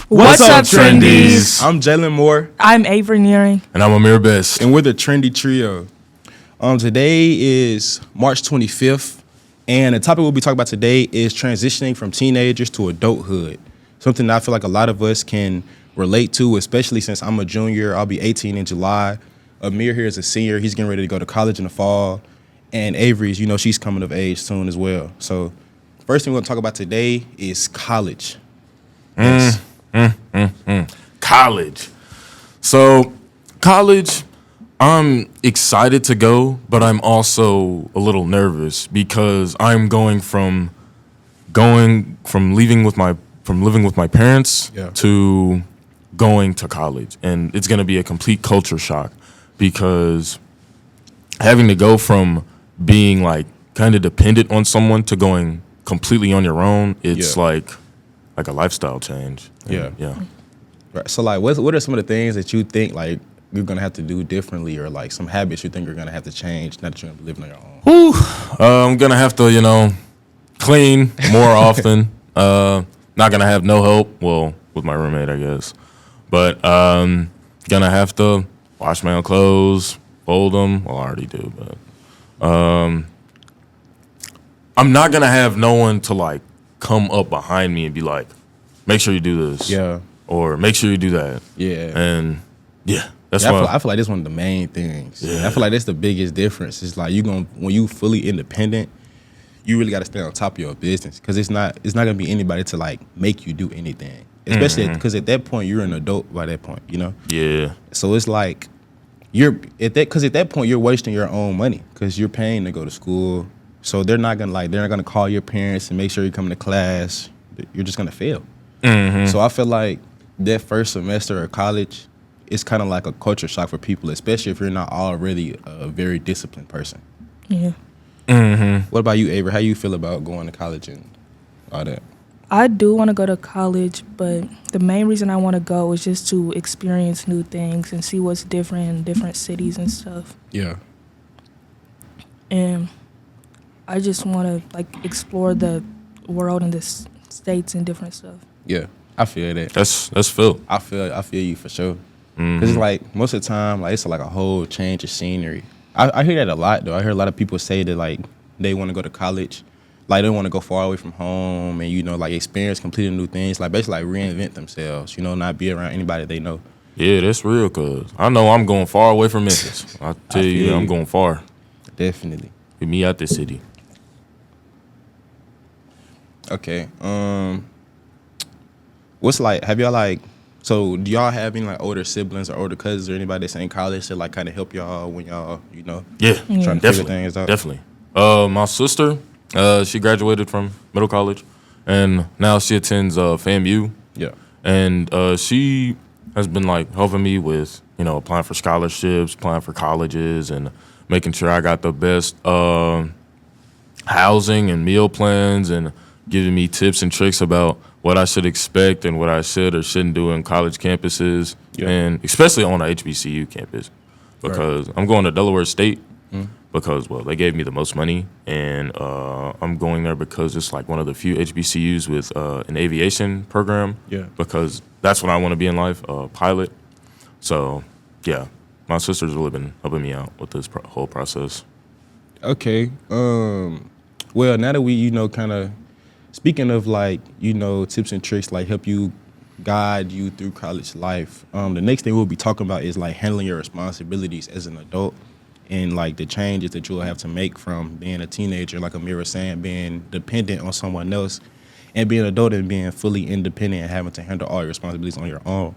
What's up, Trendies? I'm Jalen Moore. I'm Avery Nearing. And I'm Amir Best. And we're the Trendy Trio. Today is March 25th, and the topic we'll be talking about today is transitioning from teenagers to adulthood. Something that I feel like a lot of us can relate to, especially since I'm a junior. I'll be 18 in July. Amir here is a senior. He's getting ready to go to college in the fall. And Avery's, she's coming of age soon as well. So first thing we're going to talk about today is college. Yes. College. So, college, I'm excited to go, but I'm also a little nervous because I'm going from living with my parents to going to college, and it's going to be a complete culture shock because having to go from being like kind of dependent on someone to going completely on your own, it's like a lifestyle change. Yeah. Right. So like, what are some of the things that you think like you're gonna have to do differently, or like some habits you think you're gonna have to change now that you're gonna be living on your own? I'm gonna have to, clean more often. Not gonna have no help. Well, with my roommate, I guess. But gonna have to wash my own clothes, fold them. Well, I already do, but I'm not gonna have no one to like come up behind me and be like, make sure you do this. Yeah. Or make sure you do that. Yeah. And that's I why feel like that's one of the main things. Yeah. I feel like that's the biggest difference. It's like when you fully independent, you really got to stay on top of your business because it's not gonna be anybody to like make you do anything. Especially because at that point you're an adult by that point, Yeah. So it's like at that point you're wasting your own money because you're paying to go to school. So they're not gonna call your parents and make sure you come to class. You're just gonna fail. Mm-hmm. So I feel like that first semester of college, it's kind of like a culture shock for people, especially if you're not already a very disciplined person. Yeah. Mm-hmm. What about you, Avery? How you feel about going to college and all that? I do want to go to college, but the main reason I want to go is just to experience new things and see what's different in different cities and stuff. Yeah. And I just want to like explore the world and the states and different stuff. Yeah, I feel that. That's Phil. I feel you for sure. Mm-hmm. Cause it's like most of the time, like it's like a whole change of scenery. I hear that a lot though. I hear a lot of people say that like they want to go to college, like they want to go far away from home and like experience completely new things, like basically like reinvent themselves. Not be around anybody they know. Yeah, that's real. Cause I know I'm going far away from Memphis. I tell you, I'm going far. Definitely. Get me out this city. Okay. What's like? Have y'all like? So do y'all have any like older siblings or older cousins or anybody that's in college to like kind of help y'all when y'all trying to figure things out? Definitely. My sister, she graduated from middle college, and now she attends FAMU. Yeah. And she has been like helping me with applying for scholarships, applying for colleges, and making sure I got the best housing and meal plans, and giving me tips and tricks about what I should expect and what I should or shouldn't do in college campuses, and especially on a HBCU campus, because I'm going to Delaware State because, well, they gave me the most money, and I'm going there because it's like one of the few HBCUs with an aviation program, because that's what I want to be in life, a pilot. So, yeah, my sister's really been helping me out with this whole process. Okay. Well, now that we, kind of, speaking of like, tips and tricks, like help you guide you through college life, the next thing we'll be talking about is like handling your responsibilities as an adult and like the changes that you'll have to make from being a teenager, like Amir was saying, being dependent on someone else, and being an adult and being fully independent and having to handle all your responsibilities on your own.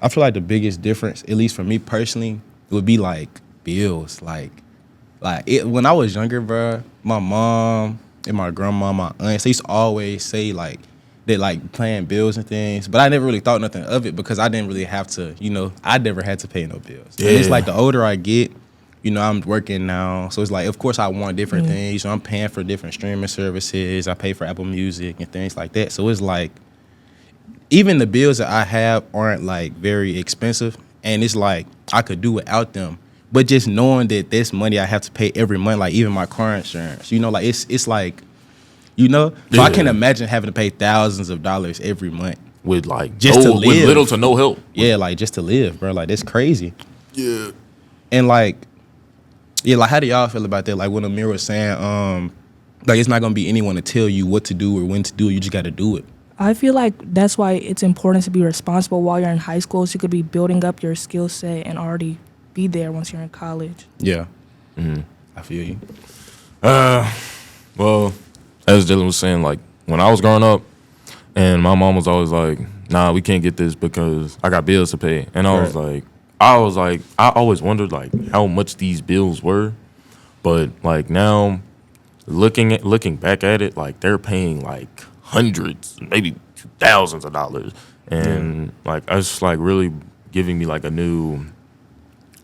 I feel like the biggest difference, at least for me personally, would be like bills. When I was younger, bro, my mom and my grandma, my aunts, they used to always say like they like paying bills and things, but I never really thought nothing of it because I didn't really have to, I never had to pay no bills. Yeah. And it's like the older I get, I'm working now, so it's like of course I want different things. So I'm paying for different streaming services. I pay for Apple Music and things like that. So it's like even the bills that I have aren't like very expensive, and it's like I could do without them. But just knowing that this money I have to pay every month, like even my car insurance, like it's like, so I can't imagine having to pay thousands of dollars every month. with like Just to live. with little to no help. Yeah, like just to live, bro. Like that's crazy. Yeah. And like, yeah, like how do y'all feel about that? Like when Amir was saying, like it's not gonna be anyone to tell you what to do or when to do it. You just got to do it. I feel like that's why it's important to be responsible while you're in high school, so you could be building up your skill set and already be there once you're in college. Yeah, I feel you. Well, as Dylan was saying, like when I was growing up, and my mom was always like, "Nah, we can't get this because I got bills to pay," and I was like, I always wondered like how much these bills were, but like now, looking back at it, like they're paying like hundreds, maybe thousands of dollars, and like it's like really giving me like a new,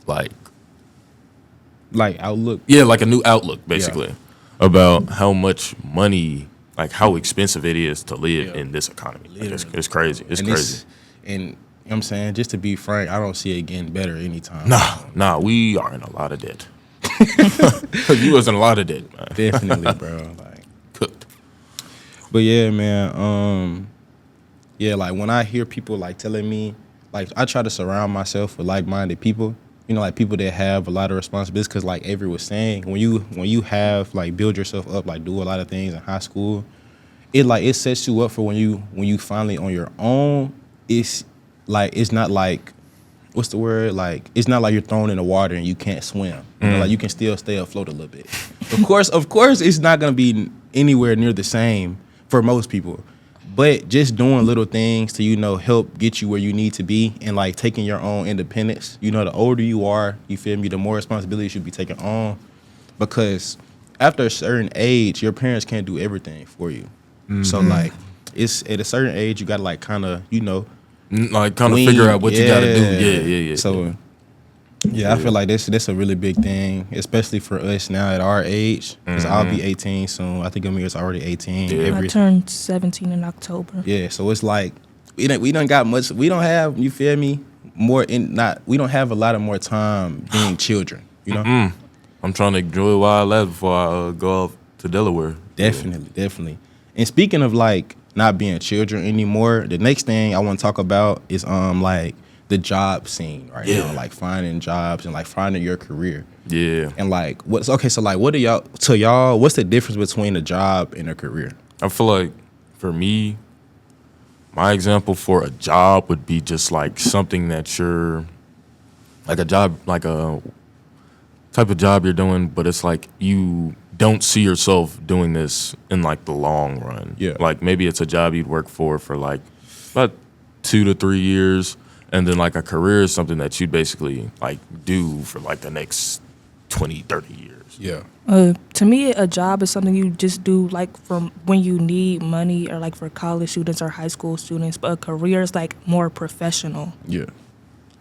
like Outlook. like a new outlook basically about how much money, like how expensive it is to live in this economy. Like, it's crazy. It's crazy. And you know what I'm saying, just to be frank, I don't see it getting better anytime. Nah, we are in a lot of debt. You was in a lot of debt, man. Definitely, bro. Like, Cooked. but yeah, man. Yeah, like when I hear people like telling me, like I try to surround myself with like-minded people. You know, like people that have a lot of responsibilities. Because like Avery was saying, when you have like build yourself up, like do a lot of things in high school, it sets you up for when you finally on your own. It's not like, what's the word? Like it's not like you're thrown in the water and you can't swim. You know, like you can still stay afloat a little bit. Of course, it's not gonna be anywhere near the same for most people. But just doing little things to, help get you where you need to be and like taking your own independence. The older you are, you feel me, the more responsibility you should be taking on. Because after a certain age, your parents can't do everything for you. So like it's at a certain age you gotta like kinda, Like kind of figure out what you gotta do. Yeah. So I feel like that's a really big thing, especially for us now at our age. Because I'll be 18 soon. I think Amir's already 18. Yeah. I turned 17 in October. Yeah, so it's like we don't got much. We don't have, you feel me? We don't have a lot of more time being children. I'm trying to enjoy while I left before I go off to Delaware. Definitely. And speaking of like not being children anymore, the next thing I want to talk about is like the job scene right now, like finding jobs and like finding your career. Yeah. And like what do y'all, what's the difference between a job and a career? I feel like for me, my example for a job would be just like something that you're like a job, like a type of job you're doing, but it's like you don't see yourself doing this in like the long run. Yeah. Like maybe it's a job you'd work for like about 2 to 3 years. And then like a career is something that you'd basically like do for like the next 20, 30 years. Yeah. To me, a job is something you just do like from when you need money or like for college students or high school students. But a career is like more professional. Yeah.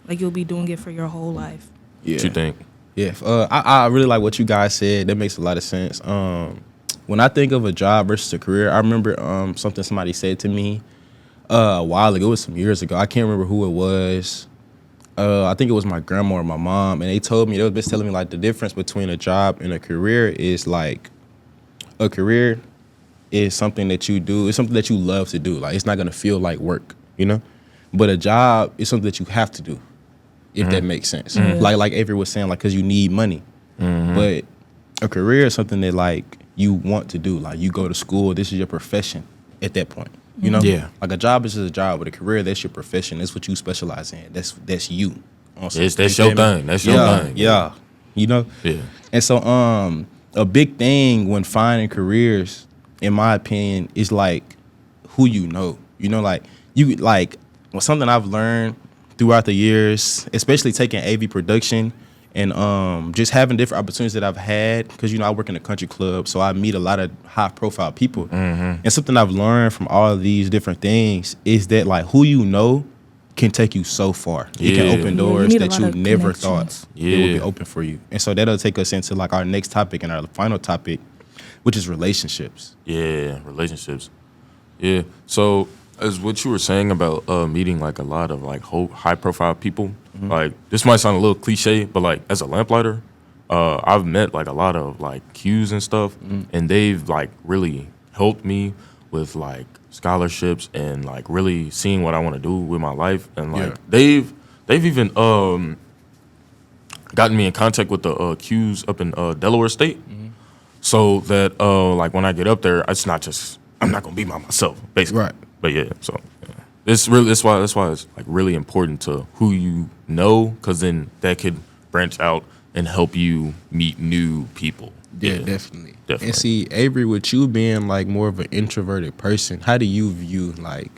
Like you'll be doing it for your whole life. Yeah. What you think? Yeah, I really like what you guys said. That makes a lot of sense. When I think of a job versus a career, I remember something somebody said to me a while ago. It was some years ago. I can't remember who it was. I think it was my grandma or my mom, and they was just telling me like the difference between a job and a career is like a career is something that you do. It's something that you love to do. Like it's not gonna feel like work, But a job is something that you have to do, if that makes sense. Like Avery was saying, like because you need money. But a career is something that like you want to do. Like you go to school, this is your profession at that point. Yeah. Like a job is just a job, but a career, that's your profession. That's what you specialize in. That's you. That's your thing. That's your thing. Yeah. Yeah. And so a big thing when finding careers, in my opinion, is like who you know. Something I've learned throughout the years, especially taking AV production and just having different opportunities that I've had, because I work in a country club, so I meet a lot of high profile people. And something I've learned from all of these different things is that like who you know can take you so far. It can open doors that you never thought it would be open for you. And so that'll take us into like our next topic and our final topic, which is relationships. Yeah, relationships. Yeah. So as what you were saying about meeting like a lot of like high profile people, like this might sound a little cliche, but like as a lamplighter, I've met like a lot of like Qs and stuff, and they've like really helped me with like scholarships and like really seeing what I want to do with my life, and like Yeah. they've even gotten me in contact with the Qs up in Delaware State, so that like when I get up there, it's not just I'm not gonna be by myself, basically. Right. But yeah, so yeah. It's really that's why it's like really important to who you know, because then that could branch out and help you meet new people. Yeah, definitely. Definitely. And see, Avery, with you being like more of an introverted person, how do you view like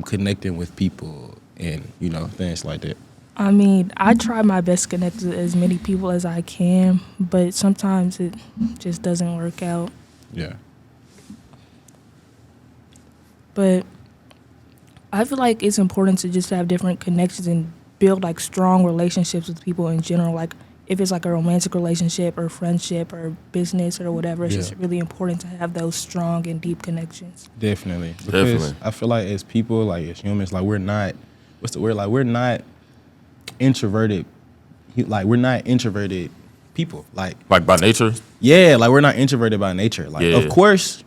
connecting with people and things like that? I mean, I try my best to connect with as many people as I can, but sometimes it just doesn't work out. Yeah. But I feel like it's important to just have different connections and build like strong relationships with people in general. Like if it's like a romantic relationship or friendship or business or whatever, it's just really important to have those strong and deep connections. Definitely. Because I feel like as people, like as humans, like we're not, what's the word? Like we're not introverted. Like we're not introverted people. Like by nature? Yeah, like we're not introverted by nature. Like of course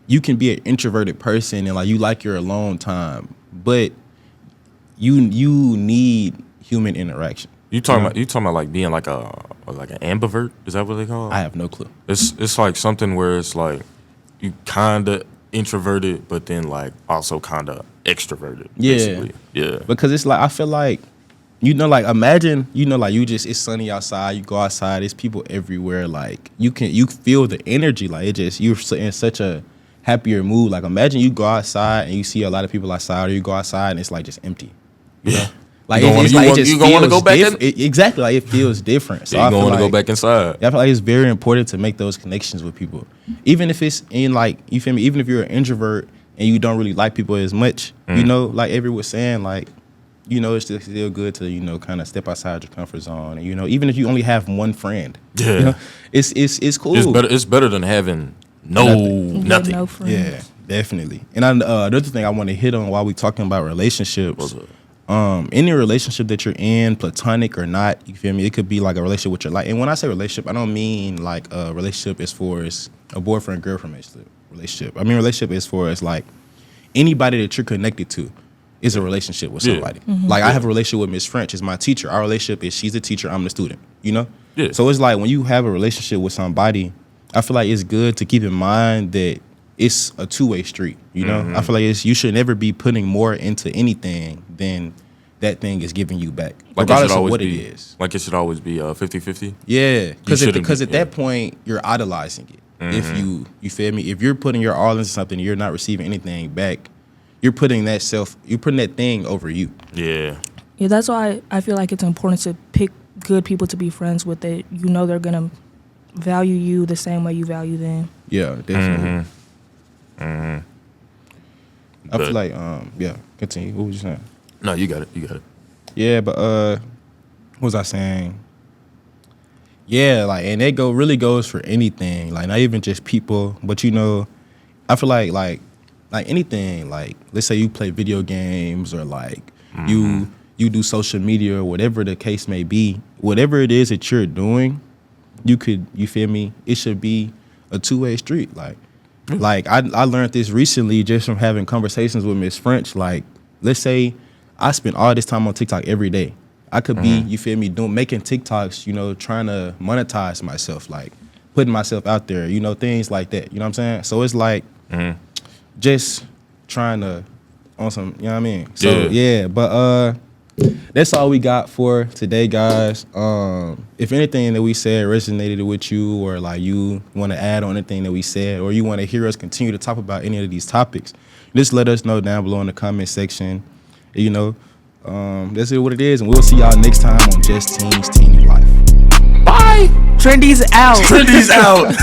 you can be an introverted person and like you like your alone time, but you need human interaction. You talking about like being like an ambivert? Is that what they call it? I have no clue. It's like something where it's like you kinda introverted, but then like also kinda extroverted. Basically. Yeah. Because it's like I feel like like imagine like it's sunny outside. You go outside. There's people everywhere. Like you feel the energy. Like it just you're in such a happier mood. Like imagine you go outside and you see a lot of people outside, or you go outside and it's like just empty. Yeah. Like you gonna want to go back in? Exactly. Like it feels different. So you I gonna feel want to like, go back inside. I feel like it's very important to make those connections with people, even if it's in like you feel me. Even if you're an introvert and you don't really like people as much, like Avery was saying, like it's still good to kind of step outside your comfort zone, and even if you only have one friend, it's cool. It's better than having nothing. No friends. Yeah, definitely. And another thing I want to hit on while we talking about relationships. Any relationship that you're in, platonic or not, you feel me? It could be like a relationship with your life. And when I say relationship, I don't mean like a relationship as far as a boyfriend girlfriend relationship. I mean relationship as far as like anybody that you're connected to is a relationship with somebody. Like I have a relationship with Miss French, is my teacher. Our relationship is she's a teacher, I'm the student. Yeah. So it's like when you have a relationship with somebody, I feel like it's good to keep in mind that it's a two-way street, I feel like you should never be putting more into anything than that thing is giving you back, like regardless of what it is. Like it should always be 50-50? Yeah, because at that point, you're idolizing it. If you feel me? If you're putting your all into something and you're not receiving anything back, you're putting that thing over you. Yeah. Yeah, that's why I feel like it's important to pick good people to be friends with that they're going to value you the same way you value them. Yeah, definitely. I feel like, continue. What was you saying? No, you got it. Yeah, but what was I saying? Yeah, like, and that really goes for anything, like not even just people, but I feel like anything, like let's say you play video games or like you do social media or whatever the case may be, whatever it is that you're doing, you feel me? It should be a two-way street, Like I learned this recently just from having conversations with Miss French. Like, let's say I spend all this time on TikTok every day. I could be, you feel me, making TikToks, trying to monetize myself, like putting myself out there, things like that. You know what I'm saying? So it's like just trying to on some, you know what I mean? So but that's all we got for today, guys. If anything that we said resonated with you, or like you want to add on anything that we said, or you want to hear us continue to talk about any of these topics, just let us know down below in the comment section. That's what it is, and we'll see y'all next time on Just Teens Teeny Life. Bye. Trendy's out. Trendy's out.